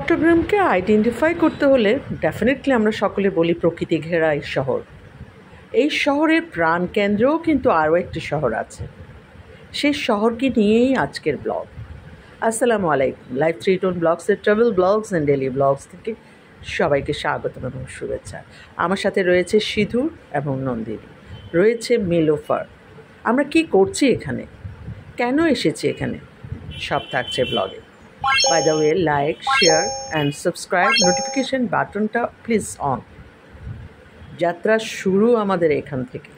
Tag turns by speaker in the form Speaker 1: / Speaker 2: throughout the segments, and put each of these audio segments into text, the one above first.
Speaker 1: চট্টগ্রামকে identify করতে হলে definitely আমরা সকলে বলি প্রকৃতি ঘেরা এই শহর। এই শহরের প্রাণকেন্দ্রেও কিন্তু আরও একটি শহর আছে, সেই শহরকে নিয়েই আজকের ব্লগ। আসসালামু আলাইকুম। লাইফ 3 টোন ব্লগসের travel blogs and daily blogs থেকে সবাইকে স্বাগত এবং শুভেচ্ছা। আমার সাথে রয়েছে সিধু এবং নন্দিনী, রয়েছে মিলোফার। আমরা কি করছি এখানে, কেন এসেছি এখানে, সব থাকছে ব্লগে। By the way, like, share and subscribe, notification বাটনটা প্লিজ অন। যাত্রা শুরু আমাদের এখান থেকে।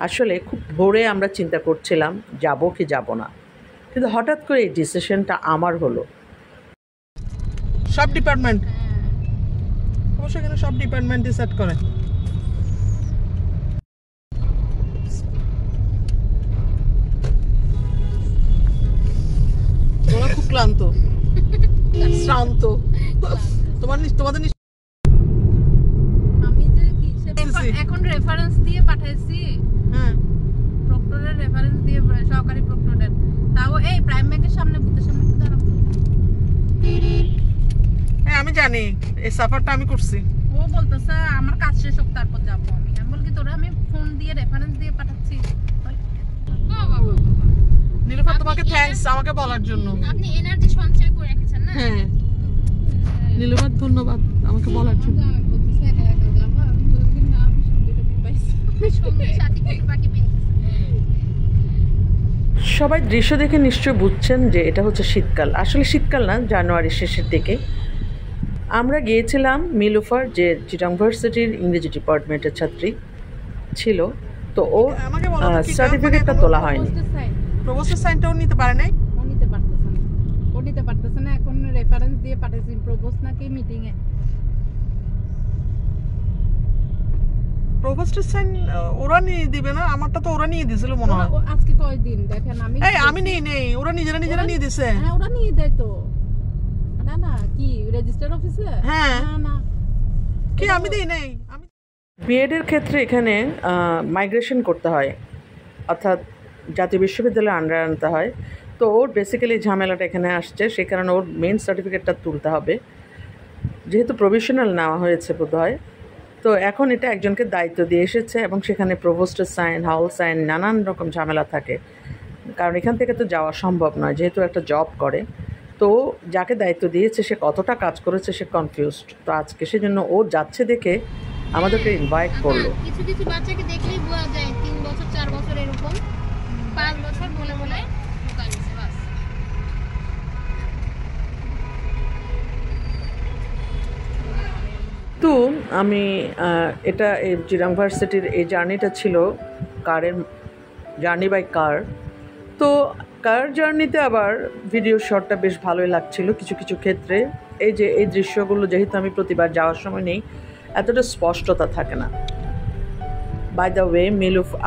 Speaker 1: আসলে খুব ভোরে আমরা চিন্তা করছিলাম যাব কি যাব না, কিন্তু হঠাৎ করে এই ডিসিশনটা আমার হলো।
Speaker 2: সব ডিপার্টমেন্ট অবশ্য এখানে সব ডিপার্টমেন্ট সেট করে। ওরা খুব ক্লান্ত শ্রান্ত। তোমাদের
Speaker 3: আমি যে এখন রেফারেন্স দিয়ে পাঠাইছি,
Speaker 2: হ্যাঁ
Speaker 3: প্রক্টরের রেফারেন্স দিয়ে, সহকারী প্রক্টরের। তাও এই প্রাইম ব্যাংকের সামনে বুথের সামনে দাঁড়াবো।
Speaker 2: হ্যাঁ আমি জানি, এই সাফারটা আমি করছি।
Speaker 3: ও বলতেছে আমার কাজ শেষ হোক তারপর যাবো। আমি বলি কি তোরা আমি ফোন দিয়ে রেফারেন্স দিয়ে পাঠাচ্ছি।
Speaker 2: নীলুফার তোমাকে থ্যাঙ্কস আমাকে বলার জন্য।
Speaker 3: আপনি এনার্জি সঞ্চয় করে রেখেছেন না?
Speaker 2: হ্যাঁ নীলুফার ধন্যবাদ আমাকে বলার জন্য।
Speaker 3: আমি বলতেছি একা একা যাবো, আমি বলি না আমি সঙ্গীটা পাইছি, সঙ্গী সাথী কিছু বাকি পেয়ে গেছে।
Speaker 1: সবাই দৃশ্য দেখে নিশ্চয় বুঝছেন যে এটা হচ্ছে শীতকাল। আসলে শীতকাল না, জানুয়ারির শেষের দিকে আমরা গিয়েছিলাম। মিলোফার যে চিটাং ইউনিভার্সিটির ইংরেজি ডিপার্টমেন্টের ছাত্রী ছিল, তো ও সার্টিফিকেটটা তোলা হয়নি।
Speaker 2: প্রপোজাল সাইনটাও নিতে পারে নাই,
Speaker 3: ও নিতে পারতেছে না। এখন রেফারেন্স দিয়ে পাঠাইছি প্রপোজ নাকি মিটিং এ।
Speaker 2: প্রপোজাল সাইন ওরা নিয়ে দিবে না? আমারটা তো ওরা নিয়ে দিয়েছিল মনে হয়।
Speaker 3: আজকে কয়দিন দেখেন
Speaker 2: আমি নেই, ওরা নিজেরা নিয়ে দিছে।
Speaker 3: হ্যাঁ ওরা নিয়ে দেয় তো। না না কি রেজিস্টার অফিসে?
Speaker 2: হ্যাঁ
Speaker 3: না না
Speaker 2: কি আমি দেই নাই। আমি
Speaker 1: বিএডের ক্ষেত্রে এখানে মাইগ্রেশন করতে হয়, অর্থাৎ জাতীয় বিশ্ববিদ্যালয়ে আন্ডারে আনতে হয়। তো ওর বেসিক্যালি ঝামেলাটা এখানে আসছে, সেই কারণে ওর মেন সার্টিফিকেটটা তুলতে হবে, যেহেতু প্রভিশনাল নেওয়া হয়েছে বোধ হয়। তো এখন এটা একজনকে দায়িত্ব দিয়ে এসেছে এবং সেখানে প্রভোস্টের সাইন, হাউল সাইন, নানান রকম ঝামেলা থাকে, কারণ এখান থেকে তো যাওয়া সম্ভব নয়, যেহেতু একটা জব করে। তো যাকে দায়িত্ব দিয়েছে সে কতটা কাজ করেছে সে কনফিউজড। তো আজকে সেজন্য ও যাচ্ছে দেখে আমাদেরকে ইনভাইট করলো।
Speaker 4: কিছু কিছু বাচ্চাকে দেখলেই বোঝা যায় 3 বছর 4 বছর এরকম 5 বছর বলে বলে ঢোকা নিছে বাস।
Speaker 1: তো আমি এটা এই চিটাং ইউনিভার্সিটির এই জার্নিটা ছিল কারের জার্নি বাই কার। তো কার জার্নিতে আবার ভিডিও শটটা বেশ ভালোই লাগছিল কিছু কিছু ক্ষেত্রে। এই যে এই দৃশ্যগুলো যেহেতু আমি প্রতিবার যাওয়ার সময় নেই, এতটা স্পষ্টতা থাকে না। বাই দ্য ওয়ে,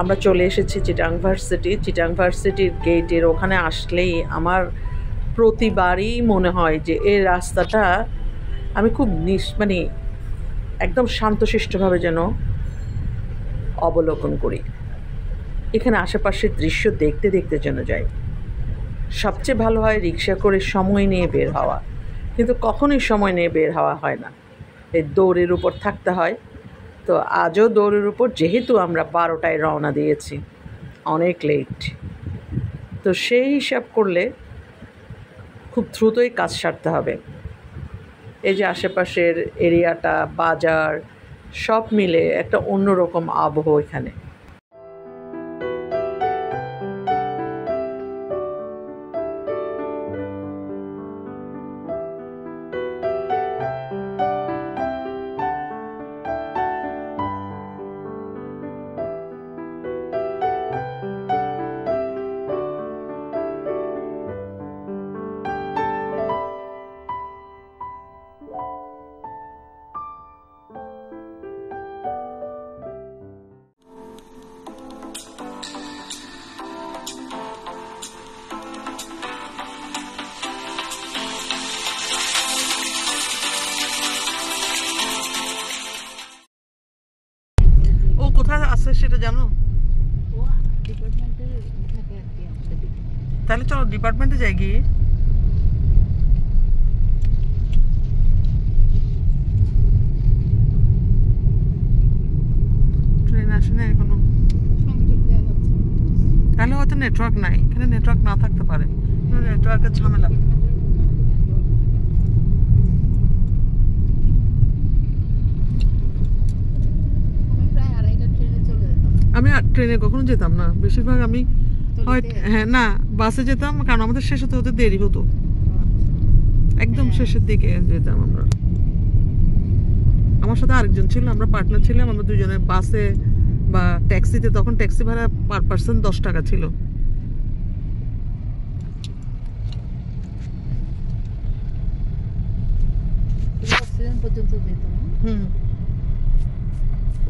Speaker 1: আমরা চলে এসেছি চিটাং ইউনিভার্সিটি। চিটাং ইউনিভার্সিটির গেটের ওখানে আসলেই আমার প্রতিবারই মনে হয় যে এই রাস্তাটা আমি খুব মানে একদম শান্তশিষ্টভাবে যেন অবলোকন করি। এখানে আশেপাশের দৃশ্য দেখতে দেখতে যেন যাই। সবচেয়ে ভালো হয় রিক্সা করে সময় নিয়ে বের হওয়া, কিন্তু কখনোই সময় নিয়ে বের হওয়া হয় না, এই দৌড়ের উপর থাকতে হয়। তো আজও দৌড়ের উপর, যেহেতু আমরা 12টায় রওনা দিয়েছি, অনেক লেট। তো সেই হিসাব করলে খুব দ্রুতই কাজ সারতে হবে। এই যে আশেপাশের এরিয়াটা, বাজার, সব মিলে একটা অন্যরকম আবহ এখানে।
Speaker 2: কোথায় আছে সেটা জানো?
Speaker 3: ও ডিপার্টমেন্টে থাকে আর কি।
Speaker 2: তাহলে চলো ডিপার্টমেন্টে যাই গিয়ে। নেটওয়ার্ক নাই, এখানে নেটওয়ার্ক না থাকতে পারে, নেটওয়ার্কের ঝামেলা। আমি ট্রেনে কখনো যেতাম না, বেশিরভাগ আমি হয় হ্যাঁ না বাসে যেতাম, কারণ আমাদের শেষ হতে হতে দেরি হতো, একদম শেষের দিকে যেতাম আমরা। আমার সাথে আরেকজন ছিল, আমরা পার্টনার ছিলাম, আমরা দুজনে বাসে বা ট্যাক্সিতে, তখন ট্যাক্সি ভাড়া পার পার্সন 10 টাকা ছিল। হুম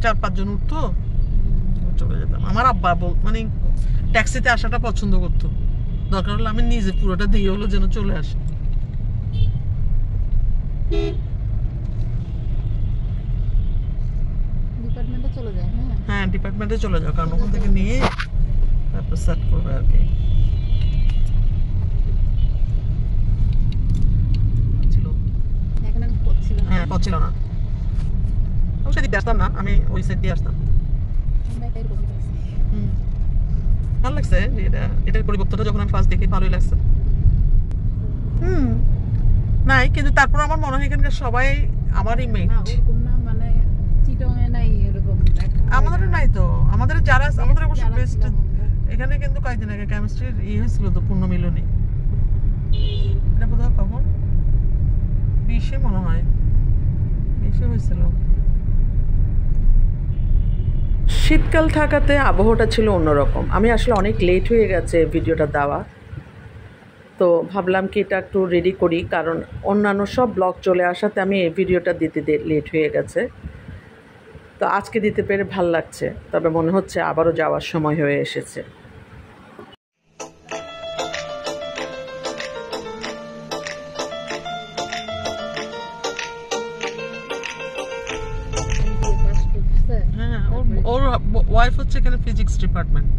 Speaker 2: 4-5 জন উঠতো, চলে যেতাম। আমার আব্বা মানে ট্যাক্সিতে আসাটা পছন্দ করতো, দরকার হলে আমি নিজে পুরোটা দিয়ে হলো যেন চলে আসি।
Speaker 3: ডিপার্টমেন্টে চলে যায়।
Speaker 2: হ্যাঁ ডিপার্টমেন্টে চলে যাও, কারণ ওখান থেকে নিয়ে তারপর সেট করবে আর কি। হ্যাঁ পথ ছিল না, আমি সেদিক দিয়ে আসতাম না, আমি ওই সাইড দিয়ে আসতাম। ভালো লাগছে যে এটার পরিবর্তনটা যখন আমি ফার্স্ট দেখি ভালোই লাগছে। নাই, কিন্তু তারপর আমার মনে হয় এখানকার সবাই আমারই মেট।
Speaker 3: মানে চিটংয়ে নাই এরকম,
Speaker 2: আমাদের নাই তো, আমাদের যারা আমাদের অবশ্য বেস্ট। এখানে কিন্তু কয়েকদিন আগে কেমিস্ট্রির হয়েছিল তো পুণ্যমিলনী, এটা বোধহয় কখন 20-এ মনে হয়, 20-এ হয়েছিল।
Speaker 1: শীতকাল থাকাতে আবহাওয়াটা ছিল অন্যরকম। আমি আসলে অনেক লেট হয়ে গেছে ভিডিওটা দেওয়া, তো ভাবলাম কি এটা একটু রেডি করি, কারণ অন্যান্য সব ব্লগ চলে আসাতে আমি এই ভিডিওটা দিতে লেট হয়ে গেছে। তো আজকে দিতে পেরে ভাল লাগছে, তবে মনে হচ্ছে আবারও যাওয়ার সময় হয়ে এসেছে।
Speaker 2: হ্যাঁ ওর ওয়াইফ হচ্ছে এখানে ফিজিক্স ডিপার্টমেন্ট,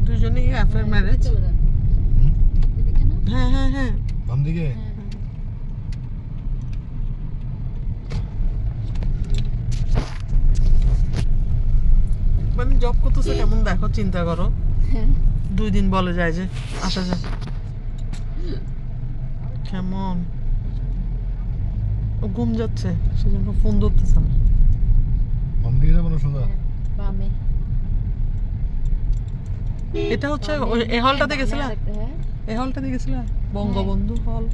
Speaker 2: দুজনেই অ্যাফেয়ার ম্যারেজ। হ্যাঁ হ্যাঁ হ্যাঁ
Speaker 5: বাম দিকে
Speaker 2: মানে জব করতেছে কেমন দেখো, চিন্তা করো। 2 দিন বলে যায় যে আসা যায়, কেমন ও ঘুম যাচ্ছে সেজন্য ফোন ধরতেছে না।
Speaker 5: বাম দিকে যাবো না সোজা?
Speaker 3: বামে।
Speaker 2: এটা হচ্ছে এই হলটাতে গেছিলা? এই হলটাতে গেছিলা? বঙ্গবন্ধু হল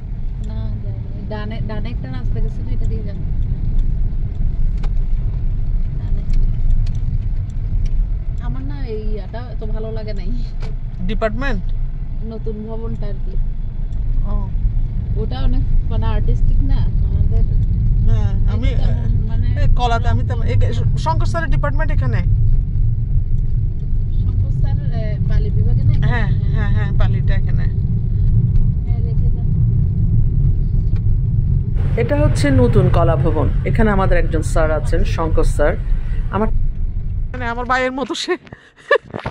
Speaker 3: না যাইনি, ডানে ডানে একটা রাস্তা গেছে, এটা দিয়ে যান। আমার না এই এটা তো ভালো লাগে নাই,
Speaker 2: ডিপার্টমেন্ট
Speaker 3: নতুন ভবনটা আর কি।
Speaker 2: ও
Speaker 3: ওটা অনেক মানে আর্টিস্টিক না আমাদের।
Speaker 2: হ্যাঁ আমি
Speaker 3: মানে
Speaker 2: কলাতে আমি শঙ্কর স্যারের ডিপার্টমেন্ট এখানে।
Speaker 3: শঙ্কর স্যার পালি বিভাগে না?
Speaker 2: হ্যাঁ হ্যাঁ হ্যাঁ পালিটা এখানে।
Speaker 1: এটা হচ্ছে নতুন কলা ভবন, এখানে আমাদের একজন স্যার আছেন, শঙ্কর স্যার। আমার
Speaker 2: মানে আমার ভাইয়ের মতো সে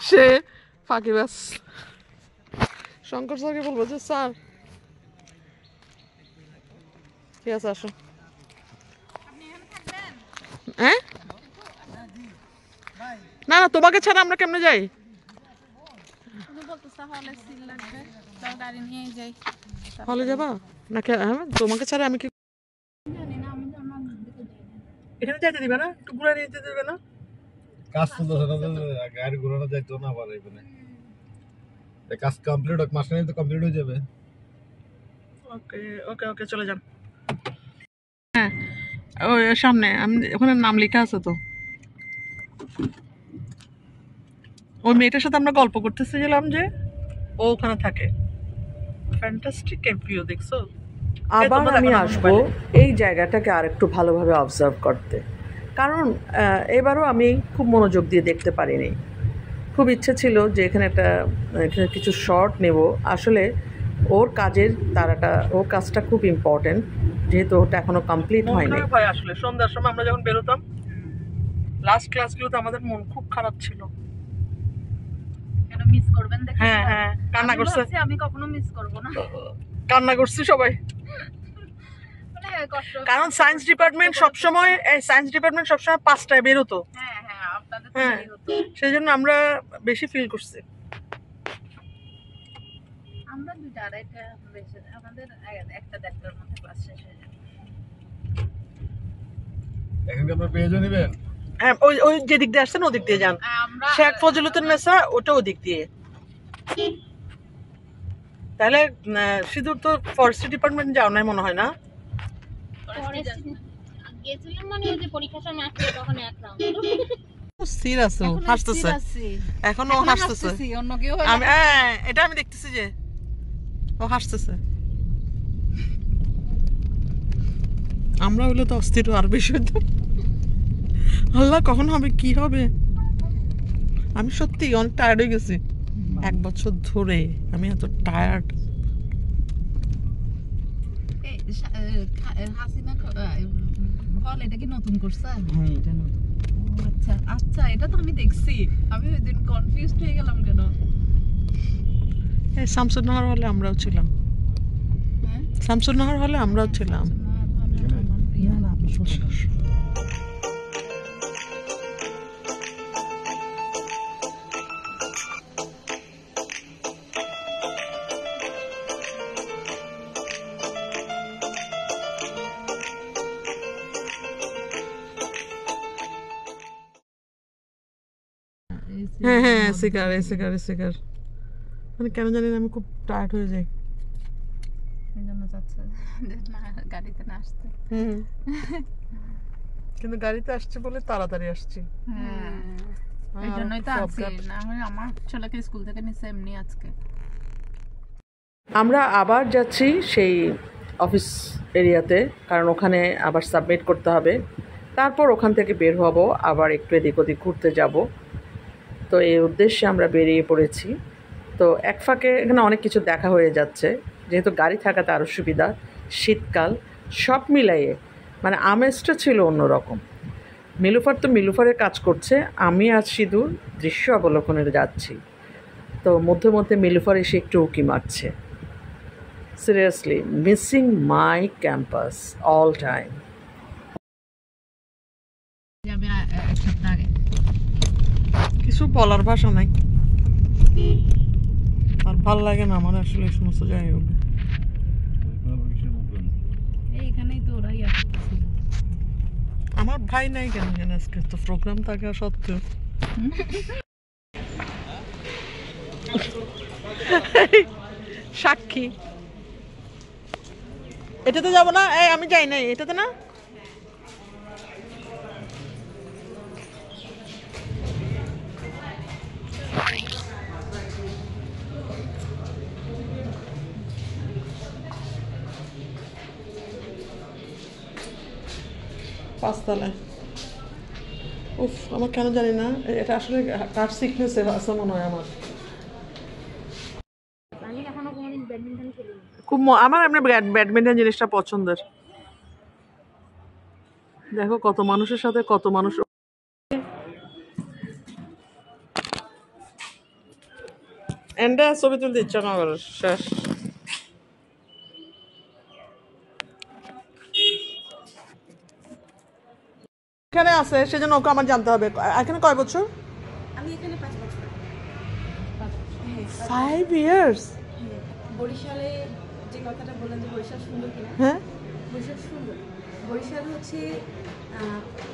Speaker 2: সে ফাঁকিবাজ। শঙ্কর স্যারকে বলবো যে স্যার ঠিক আছে আসো। হ্যাঁ না না তোমাকে ছাড়া আমরা কেমনে যাই? হলে যাবা না? তোমাকে ছাড়া আমি কি এখানে যাইতে দিবে না? একটু ঘুরে নিতে দেবে না?
Speaker 5: কাজ চলতেছে না, গাড়ি ঘোরানো যাইতো না আবার এখানে। কাজ কমপ্লিট হোক, মাসখানেক তো কমপ্লিট হয়ে যাবে।
Speaker 2: ওকে ওকে ওকে চলে যান। হ্যাঁ ওই সামনে আমি ওখানে নাম লেখা আছে তো। ওই মেয়েটার সাথে আমরা গল্প করতেছিলাম যে ও ওখানে থাকে। ফ্যান্টাস্টিক ভিউ দেখছো?
Speaker 1: আবার আমি আসবো এই জায়গাটাকে আরেকটু ভালোভাবে অবজার্ভ করতে, কারণ এবারও আমি খুব মনোযোগ দিয়ে দেখতে পারিনি। খুব ইচ্ছে ছিল যে এখানে কিছু শর্ট নেব। আসলে ওর কাজটা খুব ইম্পর্টেন্ট, যেহেতু ওটা এখনো কমপ্লিট হয়নি।
Speaker 2: আসলে সন্ধ্যার সময় আমরা যখন বেরোতাম লাস্ট ক্লাসগুলোতে আমাদের মন খুব খারাপ ছিল।
Speaker 3: কেন মিস করবেন দেখে?
Speaker 2: হ্যাঁ হ্যাঁ কান্না করছে।
Speaker 3: আমি কখনো মিস করব না,
Speaker 2: কান্না করছি সবাই,
Speaker 3: মানে কষ্ট।
Speaker 2: কারণ সায়েন্স ডিপার্টমেন্ট সবসময় 5টায় বেরোতো।
Speaker 3: হ্যাঁ হ্যাঁ আপনাদের তো
Speaker 2: হ্যাঁ
Speaker 3: এই হতো।
Speaker 2: সেই জন্য আমরা বেশি ফিল করছি।
Speaker 3: আমরা 2টা 2:30টা বেশি আমাদের 1টা-1:30টার মধ্যে ক্লাস শেষ হয়ে যাবে।
Speaker 5: এখন কি আপনারা পেয়ে নেবেন?
Speaker 2: হ্যাঁ, ওই ওই যে দিক দিয়ে আসছেন ওদিক দিয়ে যান।
Speaker 3: আমরা
Speaker 2: শেখ ফজিলুদ্দিনেসা ওটা ওদিক দিয়ে। তাহলে সিধুর তো ফরেস্ট্রি ডিপার্টমেন্ট যাও নাই মনে হয় না?
Speaker 4: গেছিলাম মানে ওই যে পরীক্ষার সময় আসলে তখন এক রাউন্ড।
Speaker 2: স্থির আছে, হাসতেছে এখনো, হাসতেছে।
Speaker 3: অন্য কেউ
Speaker 2: আমি এটা আমি দেখতেছি যে ও হাসতেছে। আমরা হইলে তো অস্থির আর বেশি হতো। আল্লাহ কখন হবে কি হবে। আমি সত্যি অনেক টায়ার্ড হয়ে গেছি 1 বছর ধরে। আমি এত টায়ার্ড।
Speaker 3: হাসিনা হল এটা কি নতুন করছে? আচ্ছা আচ্ছা, এটা তো আমি দেখছি। আমি ওই দিন কনফিউজড হয়ে গেলাম কেন।
Speaker 2: শামসুন্নাহর হলে আমরাও ছিলাম।
Speaker 3: হ্যাঁ,
Speaker 2: শামসুন্নাহর হলে আমরাও ছিলাম। হ্যাঁ হ্যাঁ, শিকার শিকার। মানে কেন জানি না আমি খুব টায়ার্ড হয়ে যাই।
Speaker 3: এই জন্য যাচ্ছে না, গাড়িতে না আসতে।
Speaker 2: কিন্তু গাড়িতে আসছে বলে তাড়াতাড়ি আসছি।
Speaker 3: এই জন্যই তো আসছি। না হলে আমার ছেলেকে স্কুল থেকে নিছে এমনি আজকে।
Speaker 1: আমরা আবার যাচ্ছি সেই অফিস এরিয়াতে, কারণ ওখানে আবার সাবমিট করতে হবে। তারপর ওখান থেকে বের হব, আবার একটু এদিক ওদিক ঘুরতে যাব। তো এই উদ্দেশ্যে আমরা বেরিয়ে পড়েছি। তো এক ফাঁকে এখানে অনেক কিছু দেখা হয়ে যাচ্ছে, যেহেতু গাড়ি থাকাতে আরও সুবিধা। শীতকাল সব মিলাইয়ে মানে আমেজটা ছিল অন্যরকম। মিলুফার তো মিলুফারের কাজ করছে, আমি আজ সিধুর দৃশ্য অবলোকনে যাচ্ছি। তো মধ্যে মধ্যে মিলুফার এসে একটু উঁকি মারছে। সিরিয়াসলি মিসিং মাই ক্যাম্পাস অল টাইম।
Speaker 3: যাবে 1 সপ্তাহ আগে।
Speaker 2: কিছু বলার ভাষা নাই, আর ভাল লাগে না আমার আসলে এই সমস্ত জায়গাগুলো।
Speaker 3: এইখানেই তো ওরাই আসতেছিল।
Speaker 2: আমার ভাই নাই কেন জানি আজকে, তো প্রোগ্রাম থাকা সত্ত্বেও। সাক্ষী এটাতে যাব না, এই আমি যাই নাই এটাতে না। পাঁচতলায়। উফ, আমার কেন জানি না এটা আসলে কার সিকনেসে আছে মনে হয় আমার।
Speaker 4: আমি এখনো কোনোদিন ব্যাডমিন্টন খেলিনি।
Speaker 2: খুব আমার এমনি ব্যাডমিন্টন জিনিসটা পছন্দের। দেখো কত মানুষের সাথে কত মানুষ। এন্ডা ছবি তুলতে ইচ্ছা না করে শেষ। এখানে আছে সেজন্য ওকে আমার জানতে হবে। এখানে কয় বছর?
Speaker 6: আমি এখানে 5 বছর।
Speaker 2: 5 years।
Speaker 6: বরিশালে যে কথাটা বললেন যে বরিশাল সুন্দর কিনা,
Speaker 2: হ্যাঁ,
Speaker 6: বরিশাল সুন্দর। বরিশাল হচ্ছে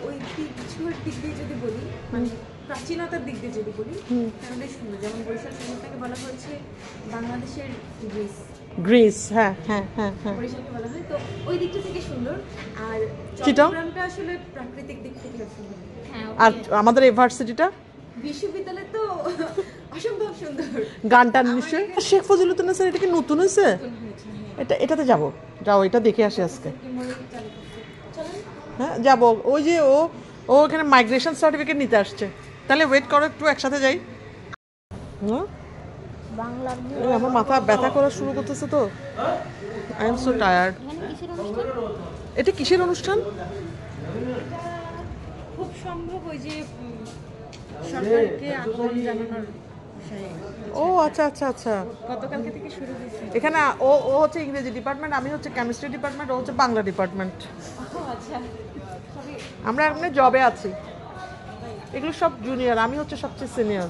Speaker 6: ওই কিছুর দিক দিয়ে যদি বলি, মানে প্রাচীনতার দিক দিয়ে যদি বলি, তাহলে সুন্দর। যেমন বরিশাল শহরটাকে বলা হয়েছে বাংলাদেশের গ্রিস।
Speaker 2: হ্যাঁ হ্যাঁ হ্যাঁ হ্যাঁ,
Speaker 6: বরিশালকে বলা হয়, তো ওই দিকটা থেকে সুন্দর। আর
Speaker 2: চিটাং?
Speaker 6: চট্টগ্রামটা আসলে প্রাকৃতিক দিক থেকে সুন্দর।
Speaker 4: হ্যাঁ,
Speaker 2: আর আমাদের ইউনিভার্সিটিটা
Speaker 6: বিশ্ববিদ্যালয় তো অসম্ভব সুন্দর।
Speaker 2: গানটা নিশ্চয়ই শেখ ফজিলুদ্দিন স্যার। এটা কি নতুন হয়েছে? এটাতে যাবো, যাও এটা দেখে আসি আজকে। হ্যাঁ যাবো। ওই যে ও এখানে মাইগ্রেশন সার্টিফিকেট নিতে আসছে। তাহলে ওয়েট করো একটু, একসাথে যাই।
Speaker 4: বাংলার
Speaker 2: আমার মাথা ব্যথা করা শুরু করতেছে তো। I am so tired.
Speaker 4: এখানে কিসের অনুষ্ঠান?
Speaker 2: এটা কিসের অনুষ্ঠান?
Speaker 6: খুব সম্ভব ওই যে সরকারকে আহ্বান জানানোর বিষয়ে।
Speaker 2: ও আচ্ছা আচ্ছা আচ্ছা।
Speaker 6: গতকালকে থেকে শুরু হয়েছে।
Speaker 2: এখানে ও হচ্ছে ইংরেজি ডিপার্টমেন্ট, আমি হচ্ছে কেমিস্ট্রি ডিপার্টমেন্ট, ও হচ্ছে বাংলা ডিপার্টমেন্ট।
Speaker 6: আচ্ছা,
Speaker 2: আমরা এমনি জবে আছি। এগুলো সব জুনিয়র, আমি হচ্ছে সবচেয়ে সিনিয়র।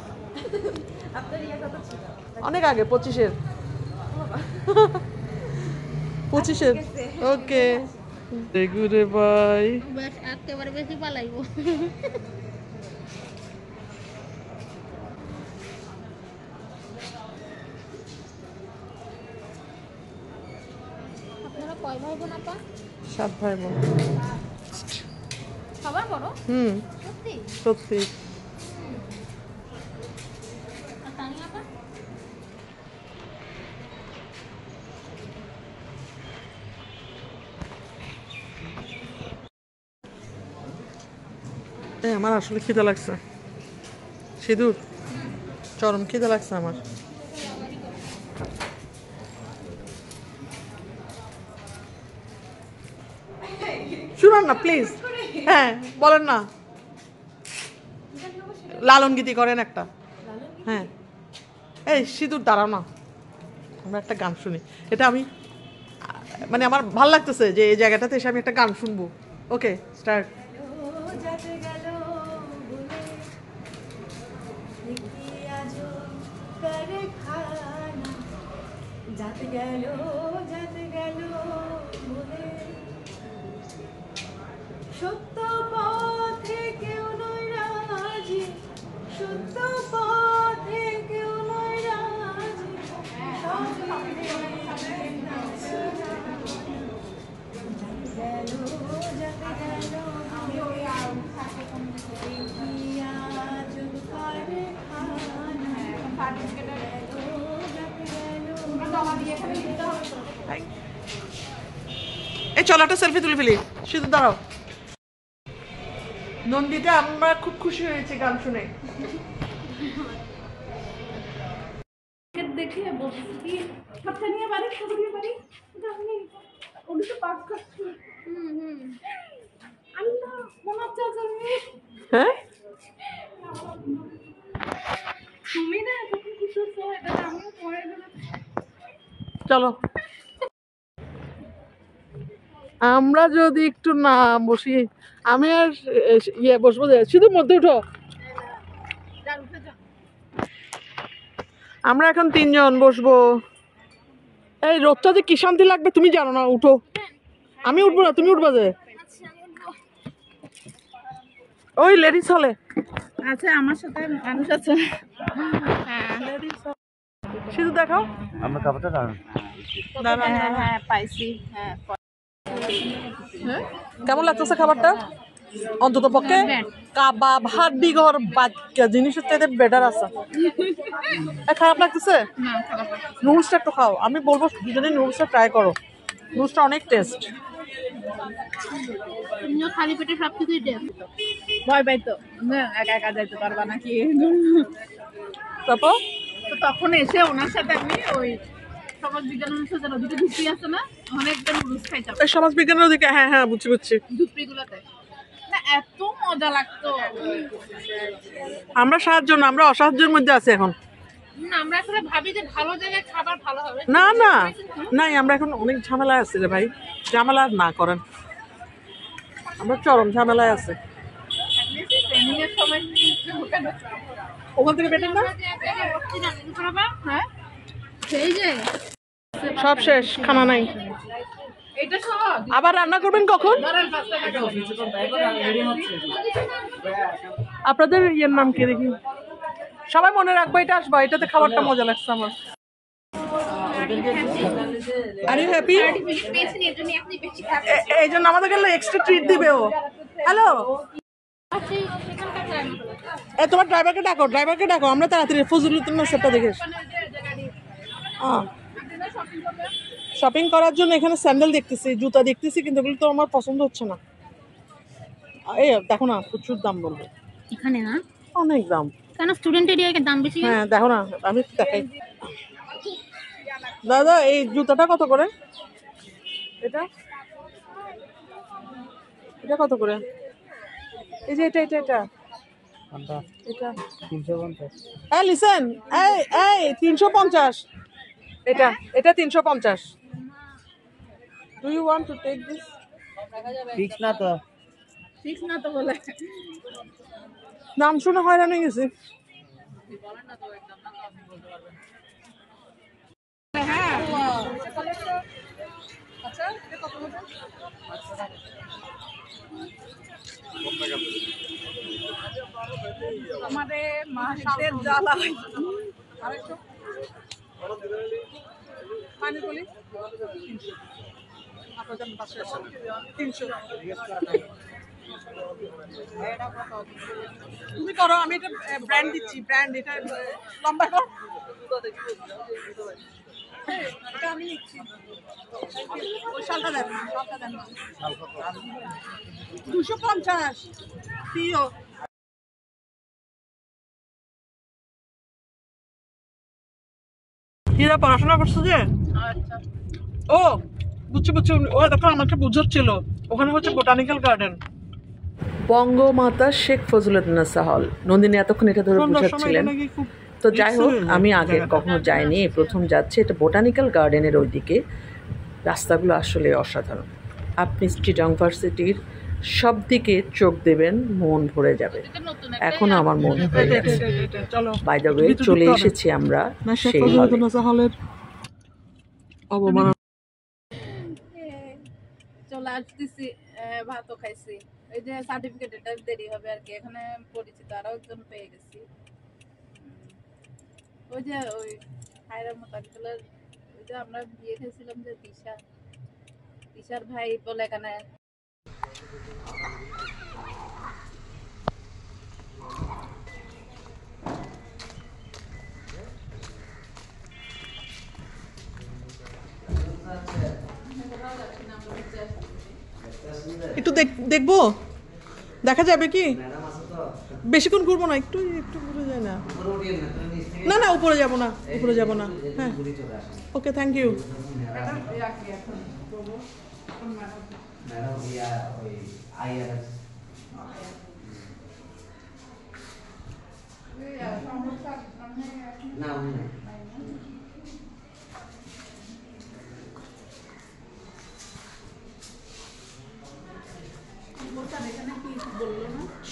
Speaker 6: আপনার ইয়ে কত ছিল?
Speaker 2: অনেক আগে 25-এর। 25-এ ওকে ঘুরে বাই।
Speaker 4: বেশ একেবারে বেশি পালাইবো। আপনারা কয় ভাই বোন আপা?
Speaker 2: 7 ভাই বোন।
Speaker 4: সবার বড়? সত্যি?
Speaker 2: সত্যি।
Speaker 4: আর তানিয়া আপা?
Speaker 2: আমার আসলে খিদে লাগছে, সিঁদুর চরম খিদে লাগছে আমার। শুনুন না প্লিজ। হ্যাঁ বলেন না, লালন গীতি করেন একটা। হ্যাঁ এই সিঁদুর দাঁড়াও না, আমরা একটা গান শুনি। এটা আমি মানে আমার ভাল লাগতেছে যে এই জায়গাটাতে এসে আমি একটা গান শুনবো। Okay start.
Speaker 6: যাতে গেল বলে সত্য পথে কেউ নয় রাজি, সত্য পথে কেউ নয় রাজি,
Speaker 2: এই চলো একটা সেলফি তুলে ফেলি। শুধু দাঁড়াও। নন্দিতা আমরা খুব খুশি হয়েছি গান শুনে।
Speaker 3: দেখে বলছি কি সবটা নিয়ে বাড়ি ছবি নিয়ে বাড়ি আমি ওটা তো পাস করছি। আল্লাহ মনে চাচি।
Speaker 2: হ্যাঁ
Speaker 3: তুমি না যখন কিছু তো এটা আমিও পড়ে গেলাম।
Speaker 2: চলো আমরা যদি একটু না বসি, আমি আর ইয়ে বসবো। শুধু মধ্যে উঠো। আমরা এখন 3 জন বসবো। এই রোদটা যে কি শান্তি লাগবে তুমি জানো না। উঠো। আমি উঠবো না, তুমি উঠবা যে। ওই লেডিস হলে
Speaker 3: আচ্ছা আমার সাথে মানুষ আছে।
Speaker 2: শুধু দেখাও।
Speaker 5: আমরা কাপড়টা দাঁড়ান।
Speaker 3: হ্যাঁ পাইছি। হ্যাঁ
Speaker 2: কেমন লাগতেছে খাবারটা? অন্তত পক্ষে কাবাব হাড্ডি ঘর বাচ্চা জিনিসের চাইতে বেটার আছে। খারাপ লাগতেছে? নুডলসটা একটু খাও। আমি বলবো দুজনে নুডলসটা ট্রাই করো। নুডলসটা অনেক টেস্ট।
Speaker 4: তুমিও খালি পেটে সব কিছুই টেস্ট।
Speaker 3: ভয় পাই তো একা একা যাইতে পারবা নাকি।
Speaker 2: তারপর
Speaker 3: তো তখন এসে ওনার সাথে আমি ওই সমাজ বিজ্ঞান অনুষদের ওদিকে ঢুকরি আছে না, অনেকটা নুডলস খাইতাম
Speaker 2: এই সমাজ বিজ্ঞানের ওদিকে। হ্যাঁ হ্যাঁ বুঝছি বুঝছি।
Speaker 3: ঝুপড়িগুলোতে না এত মজা লাগতো।
Speaker 2: আমরা সাহায্য না, আমরা অসাহায্যের মধ্যে আছি এখন।
Speaker 3: না আমরা আসলে ভাবি যে ভালো জায়গায় খাবার ভালো হবে।
Speaker 2: না না নাই, আমরা এখন অনেক ঝামেলায় আছি রে ভাই। ঝামেলা আর না করেন, আমরা চরম ঝামেলায় আছে।
Speaker 3: ট্রেনিং এর সময়
Speaker 2: ওখান থেকে বেটার না?
Speaker 3: হ্যাঁ সেই যে
Speaker 2: সব শেষ, খানা নাই।
Speaker 3: এটা সহজ।
Speaker 2: আবার রান্না করবেন কখন? আপনাদের ইয়ের নাম কি দেখি? সবাই মনে রাখবো এটা আসবা, এটাতে খাবারটা মজা লাগছে আমার। Are you happy? এই জন্য আমাদেরকে এক্সট্রা ট্রিট দিবে ও। হ্যালো তোমার ড্রাইভারকে ডাকো, ড্রাইভারকে ডাকো। আমরা তাড়াতাড়ি ফজলুদ্দিন সেটটা দেখে শপিং করার জন্য এখানে স্যান্ডেল দেখতেছি, জুতা দেখতেছি, কিন্তু এগুলো তো আমার পছন্দ হচ্ছে না। এই দেখো না, প্রচুর দাম বলবো
Speaker 4: এখানে না
Speaker 2: অনেক দাম।
Speaker 4: কেন স্টুডেন্ট এরিয়ার দাম বেশি?
Speaker 2: হ্যাঁ দেখো না, আমি দেখাই। দাদা এই জুতাটা কত করে? এটা এটা কত করে? এই যে এটা এটা এটা এটা 350। হ্যাঁ লিসেন, এই এই 350। এটা এটা 350। Do you want to take this?
Speaker 5: Fix না তো।
Speaker 3: ঠিক না তো বলে
Speaker 2: নাম শুনে হয়রান হয়ে গেছি। আচ্ছা এটা কত হবে?
Speaker 3: আমাদের মাসের জ্বালা
Speaker 2: আরেকটু পানি বলি 300 তুমি করো, আমি এটা ব্র্যান্ড দিচ্ছি, ব্র্যান্ড এটা লম্বা কর, এটা আমি নিচ্ছি। ওই শালটা দেন, শালটা দেন 250 প্রিয়। হীরা পড়াশোনা করছো যে?
Speaker 3: আচ্ছা
Speaker 2: ও বুঝছি বুঝছি, ও দেখো আমাকে বুঝাচ্ছিল ওখানে হচ্ছে বোটানিক্যাল গার্ডেন।
Speaker 1: বঙ্গমাতা শেখ ফজিলাতুন্নেসা হল, নন্দিনী এতক্ষণ এটা ধরে বুঝাচ্ছিলেন। তো যাই হোক, আমি আগে কখনো যাইনি, এই প্রথম যাচ্ছি। এটা বোটানিক্যাল গার্ডেনের ওইদিকে, রাস্তাগুলো আসলে অসাধারণ। আপনি চিটাগং ভার্সিটির সব দিকে চোখ দেবেন, মন ভরে যাবে। এখনো আমার মন ভরে যাচ্ছে।
Speaker 2: চলো
Speaker 1: বাই দ্য ওয়ে, চলে এসেছি আমরা সেই হলে।
Speaker 2: হলের অবমাননা।
Speaker 3: চলে আসতেছি, ভাতও খাইছি। এই যে সার্টিফিকেটটা দেরি হবে আর কি, এখানে পরিচিত আরো একজন পেয়ে গেছি। ওই যে ওই হায়রার মোতাকিলের, ওই যে আমরা বিয়ে খেয়েছিলাম যে দিশার ভাই বলে এখানে।
Speaker 2: একটু দেখবো, দেখা যাবে কি? বেশিক্ষণ ঘুরবো না, একটু একটু ঘুরে যায় না। না না, উপরে যাব না, উপরে যাব না। হ্যাঁ ওকে, থ্যাংক ইউ।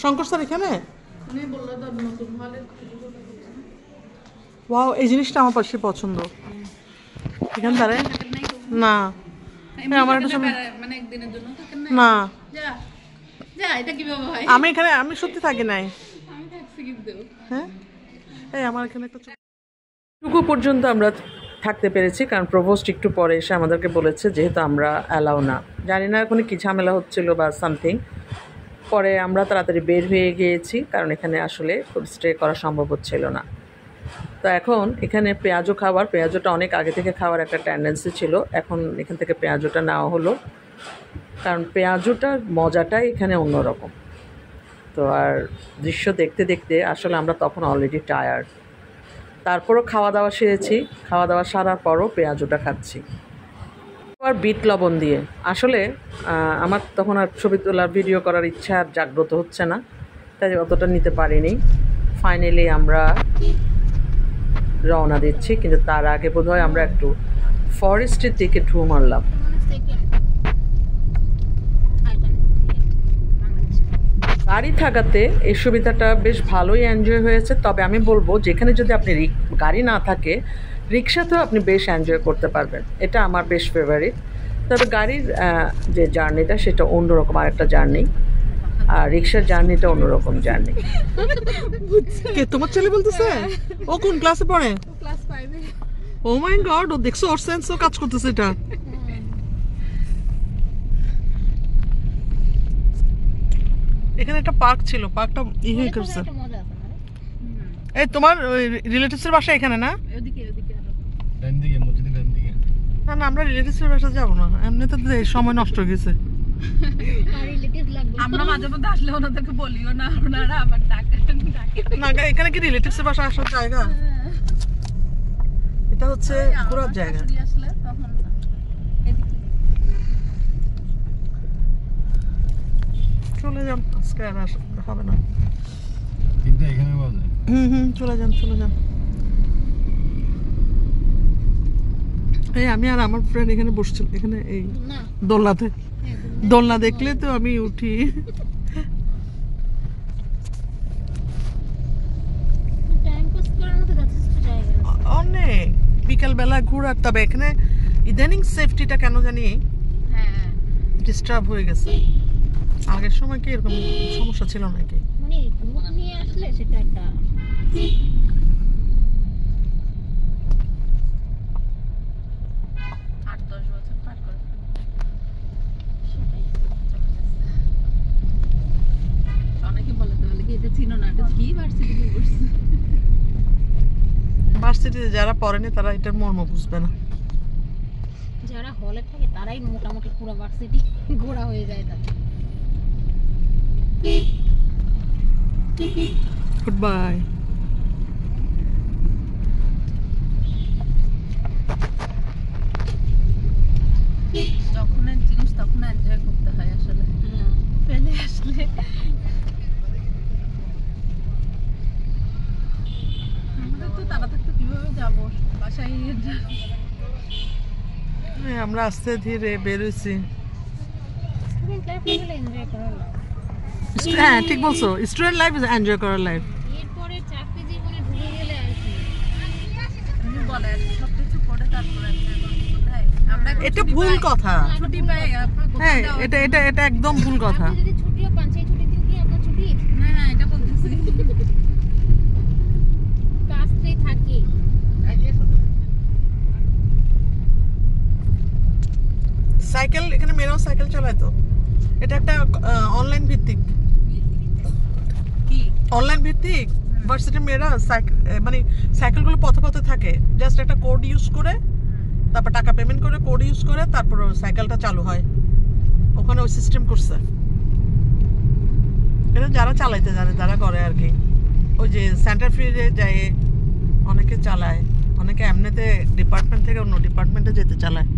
Speaker 2: শঙ্কর স্যার এখানে? ওয়াও, এই জিনিসটা আমার পাশে পছন্দ। এখানে দাঁড়ায় না, আমার একটা সময়
Speaker 3: মানে একদিনের জন্য থাকেন
Speaker 2: না,
Speaker 3: যা এটা কিভাবে হয়?
Speaker 2: আমি এখানে আমি সত্যি থাকি নাই।
Speaker 3: আমি থাকছি কিন্তু।
Speaker 2: হ্যাঁ, এই আমার এখানে একটা
Speaker 1: টুকু পর্যন্ত আমরা থাকতে পেরেছি, কারণ প্রভোস্ট একটু পরে এসে আমাদেরকে বলেছে যেহেতু আমরা অ্যালাউ না, জানি না এখন কি ঝামেলা হচ্ছিল বা সামথিং। পরে আমরা তাড়াতাড়ি বের হয়ে গিয়েছি, কারণ এখানে আসলে স্টে করা সম্ভব হচ্ছিল না। তো এখন এখানে পেঁয়াজও খাবার, পেঁয়াজটা অনেক আগে থেকে খাওয়ার একটা টেন্ডেন্সি ছিল, এখন এখান থেকে পেঁয়াজটা নেওয়া হলো, কারণ পেঁয়াজটার মজাটাই এখানে অন্যরকম। তো আর দৃশ্য দেখতে দেখতে আসলে আমরা তখন অলরেডি টায়ার্ড, তারপরও খাওয়া দাওয়া সেরেছি, খাওয়া দাওয়া সারার পরও পেঁয়াজটা খাচ্ছি আর বিট লবণ দিয়ে। আসলে আমার তখন আর ছবি তোলার ভিডিও করার ইচ্ছা আর জাগ্রত হচ্ছে না, তাই অতটা নিতে পারিনি। ফাইনালি আমরা রওনা দিচ্ছি, কিন্তু তার আগে বোধহয় আমরা একটু ফরেস্টের দিকে ঢু মারলাম। গাড়ি থাকাতে এই সুবিধাটা বেশ ভালোই এনজয় হয়েছে। তবে আমি বলবো, যেখানে যদি আপনি গাড়ি না থাকে, রিক্সাতেও আপনি বেশ এনজয় করতে পারবেন, এটা আমার বেশ ফেভারিট। তবে গাড়ির যে জার্নিটা সেটা অন্যরকম আরেকটা জার্নি, আর রিক্সার জার্নিটা অন্যরকম জার্নি।
Speaker 2: কে তোমার ছেলে বলতেছে? ও কোন ক্লাসে পড়ে?
Speaker 3: ক্লাস 5 এ।
Speaker 2: ও মাই গড, ও দেখছো ওর সেন্সও কাজ করতেছে এটা। এখানে একটা পার্ক ছিল, পার্কটা হয়ে গেছে। এই তোমার রিলেটিভস এর বাসা এখানে না?
Speaker 3: ওদিকে আরো।
Speaker 5: ডান দিকে, মসজিদের ডান দিকে।
Speaker 2: না না, আমরা রিলেটিভস এর বাসা যাব না, এমনিতে তো সময় নষ্ট হয়ে গেছে।
Speaker 3: আমরা মাঝে মধ্যে আসলে ওনাদেরকে বলিও না, ওনারা আবার ডাকে।
Speaker 2: না, এখানে কি রিলেটিভস এর বাসা আসার জায়গা? এটা হচ্ছে ঘোরার জায়গা।
Speaker 3: আসলে তখন এদিকে
Speaker 2: চলে যান, আজকে আর হবে না।
Speaker 5: কিন্তু এখানে পাওয়া যায়।
Speaker 2: চলে যান, চলে যান। এই আমি আর আমার ফ্রেন্ড এখানে বসছিল, এখানে এই দোলনাতে। দোলনা দেখলে তো আমি উঠি। অনেক বিকাল বেলা ঘোরার, তবে এখানে ইদানিং সেফটিটা কেন জানি
Speaker 3: হ্যাঁ
Speaker 2: ডিস্টার্ব হয়ে গেছে। আগের সময় কি এরকম সমস্যা ছিল নাকি?
Speaker 4: মানে গ্রুপ নিয়ে আসলে সেটা একটা
Speaker 3: 8-10 বছর পার করে
Speaker 4: সেটাই।
Speaker 3: অনেকে বলে তাহলে কি এটা চিনো না, এটা কি ভার্সিটিতে পড়ছে।
Speaker 2: ভার্সিটিতে যারা পড়েনি তারা এটার মর্ম বুঝবে না।
Speaker 4: যারা হলে থাকে তারাই মোটামুটি পুরো ভার্সিটি ঘোরা হয়ে যায় তাদের।
Speaker 2: Good bye.
Speaker 3: যখনের জিনিস তখন এনজয় করতে হয় আসলে, ফেলে আসলে আমাদের তো তারা থাকতে কিভাবে যাবো বাসায়
Speaker 2: আমরা আস্তে ধীরে বেরোইছি।
Speaker 4: স্টুডেন্ট লাইফ আসলে এনজয় করার লাইফ।
Speaker 2: হ্যাঁ ঠিক বলছো, স্টুডেন্ট লাইফ ইজ এনজয় করার লাইফ।
Speaker 4: এরপরে চাকরি জীবনে ঢুকে গেলে আর কি
Speaker 3: তুমি বলে সবকিছু করে তারপরে enjoy করবো কোথায়? আমরা এখন
Speaker 2: এটা
Speaker 3: ছুটি
Speaker 2: ভুল
Speaker 3: পাই।
Speaker 2: কথা।
Speaker 3: ছুটি পাই আপনার কোথাও
Speaker 2: হ্যাঁ
Speaker 3: যাওয়ার
Speaker 2: এটা
Speaker 3: জন্য।
Speaker 2: এটা এটা একদম ভুল কথা।
Speaker 4: আপনি যদি ছুটিও পান সেই ছুটির দিন কি আপনার ছুটি?
Speaker 3: না এটা বলতেছি
Speaker 4: কাজটাই থাকে।
Speaker 2: সাইকেল এখানে মেয়েরাও সাইকেল চালায় তো। এটা একটা অনলাইন ভিত্তিক,
Speaker 3: কি
Speaker 2: অনলাইন ভিত্তিক ভার্সিটির মেয়েরা সাইকেল মানে সাইকেলগুলো পথে পথে থাকে, জাস্ট একটা কোড ইউজ করে তারপর টাকা পেমেন্ট করে কোড ইউজ করে তারপর সাইকেলটা চালু হয়। ওখানে ওই সিস্টেম করছে। এটা যারা চালাইতে জানে যারা করে আর কি, ওই যে সেন্টার ফ্রিজে যায় অনেকে চালায়, অনেকে এমনিতে ডিপার্টমেন্ট থেকে অন্য ডিপার্টমেন্টে যেতে চালায়।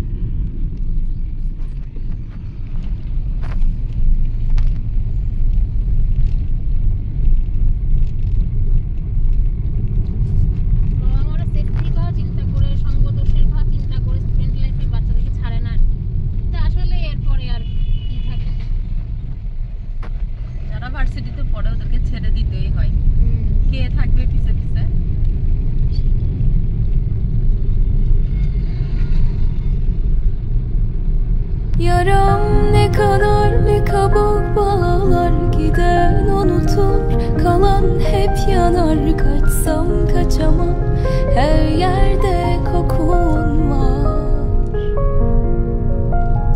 Speaker 4: বাবা মারা সেফটি কথা চিন্তা করে, সঙ্গদোষের কথা চিন্তা করে স্টুডেন্ট লাইফে বাচ্চাদেরকে ছাড়ে না আর কি। তা আসলে এরপরে আর কি থাকে।
Speaker 3: যারা ভার্সিটিতে পড়ে ওদেরকে ছেড়ে দিতেই হয়, কে থাকবে পিছে পিছে।
Speaker 7: Yaram ne kadar ne kabuk bağlar gider unutur kalan hep yanar kaçsam kaçamam her yerde kokun var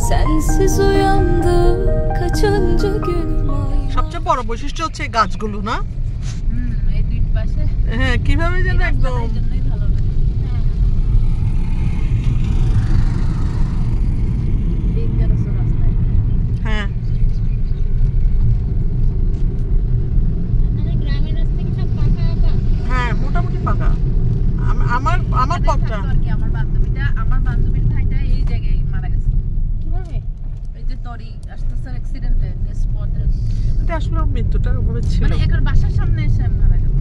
Speaker 7: sensiz uyandım kaçıncı günüm ay
Speaker 2: সবচেয়ে বড় বৈশিষ্ট্য হচ্ছে এই গাছগুলো না।
Speaker 3: এই দুই পাশে
Speaker 2: হ্যাঁ কিভাবে যেন একদম
Speaker 3: এই জন্যই ভালো লাগে। ডেঞ্জারাস রাস্তায়
Speaker 2: হ্যাঁ
Speaker 4: আপনাদের গ্রামের রাস্তা কি সব পাকা পাকা?
Speaker 2: হ্যাঁ মোটামুটি পাকা। আমার পথটা
Speaker 3: আর কি আমার বান্ধবীর ভাইটা এই জায়গায় মারা গেছে।
Speaker 4: কিভাবে?
Speaker 3: এই যে তরি আসতেছে অ্যাক্সিডেন্টে স্পটে,
Speaker 2: এটা আসলে ওর মৃত্যুটা ওভাবে ছিল।
Speaker 3: মানে একার বাসার সামনে এসে মারা গেল।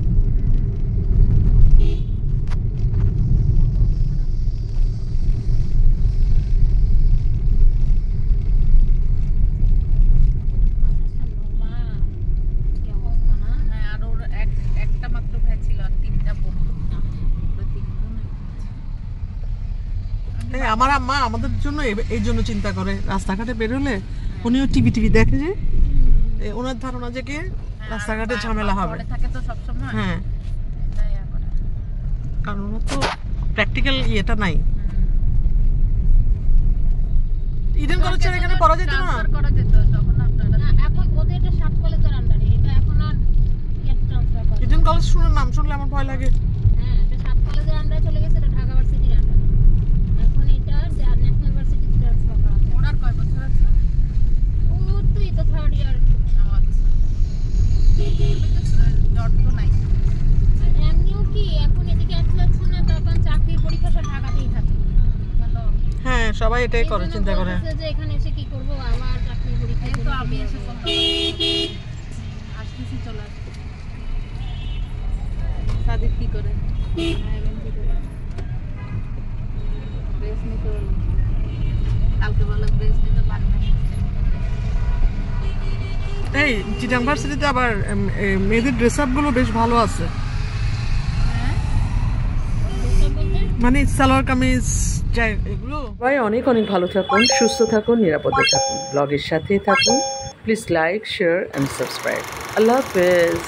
Speaker 4: মা কি অবস্থা না?
Speaker 3: হ্যাঁ আর ওর একটা মাত্র ভাই ছিল আর 3টা বোন। ওরা 3 বোন।
Speaker 2: এই আমার আম্মা আমাদের জন্য এই জন্য চিন্তা করে, রাস্তাঘাটে বেরোলে উনিও টিভি দেখে যে ওনার ধারণা যে কি রাস্তাঘাটে ঝামেলা হবে।
Speaker 3: ঘরে থাকে তো সব সময়।
Speaker 2: হ্যাঁ
Speaker 3: তাই আর করে।
Speaker 2: কারণ ওনার তো প্র্যাকটিক্যাল ইয়েটা নাই। ইডেন কলেজের এখানে পড়া যেত না?
Speaker 3: ট্রান্সফার করা যেত তখন আপনারা।
Speaker 4: না, এখন ওদের এটা 7 কলেজের আন্ডারে, এটা এখন আর ট্রান্সফার করে।
Speaker 2: ইডেন কলেজ শুনে নাম শুনলে আমার ভয় লাগে।
Speaker 4: হ্যাঁ, এটা 7 কলেজের আন্ডারে চলে গেছে, এটা ঢাকা ভার্সিটির আন্ডারে। এখন এটা ন্যাশনাল ভার্সিটিতে ট্রান্সফার করা হবে।
Speaker 3: ওনার কয় বছর আছে?
Speaker 4: ও তো এই তো 3rd ইয়ার।
Speaker 3: জট তো নাই।
Speaker 4: আর এমনিও কি এখন এদিকে আসতে যাচ্ছে না, তখন চাকরির পরীক্ষা সব ঢাকাতেই থাকে।
Speaker 3: ভালো।
Speaker 2: হ্যাঁ সবাই এটাই করে,
Speaker 4: এই জন্য
Speaker 2: চিন্তা করে।
Speaker 4: বলতেছে যে এখানে এসে কি করবো, আবার চাকরির পরীক্ষা
Speaker 3: এই তো
Speaker 4: দিতে
Speaker 3: আমি
Speaker 4: হবে।
Speaker 3: এসে আসতেছি, চলে আসছি। সাদিক কি করে? ড্রেস নিতে বললাম। কালকে বললো ড্রেস নিতে লাগবে।
Speaker 2: এই চিটাং ভার্সিটিতে আবার মেয়েদের ড্রেস আপ গুলো বেশ ভালো আছে।
Speaker 3: হ্যাঁ
Speaker 4: ড্রেস আপ বলতে
Speaker 2: মানে সালোয়ার কামিজ এগুলো।
Speaker 1: সবাই অনেক অনেক ভালো থাকুন, সুস্থ থাকুন, নিরাপদে থাকুন, ব্লগের সাথেই থাকুন। Please like, share and subscribe. আল্লাহ হাফেজ।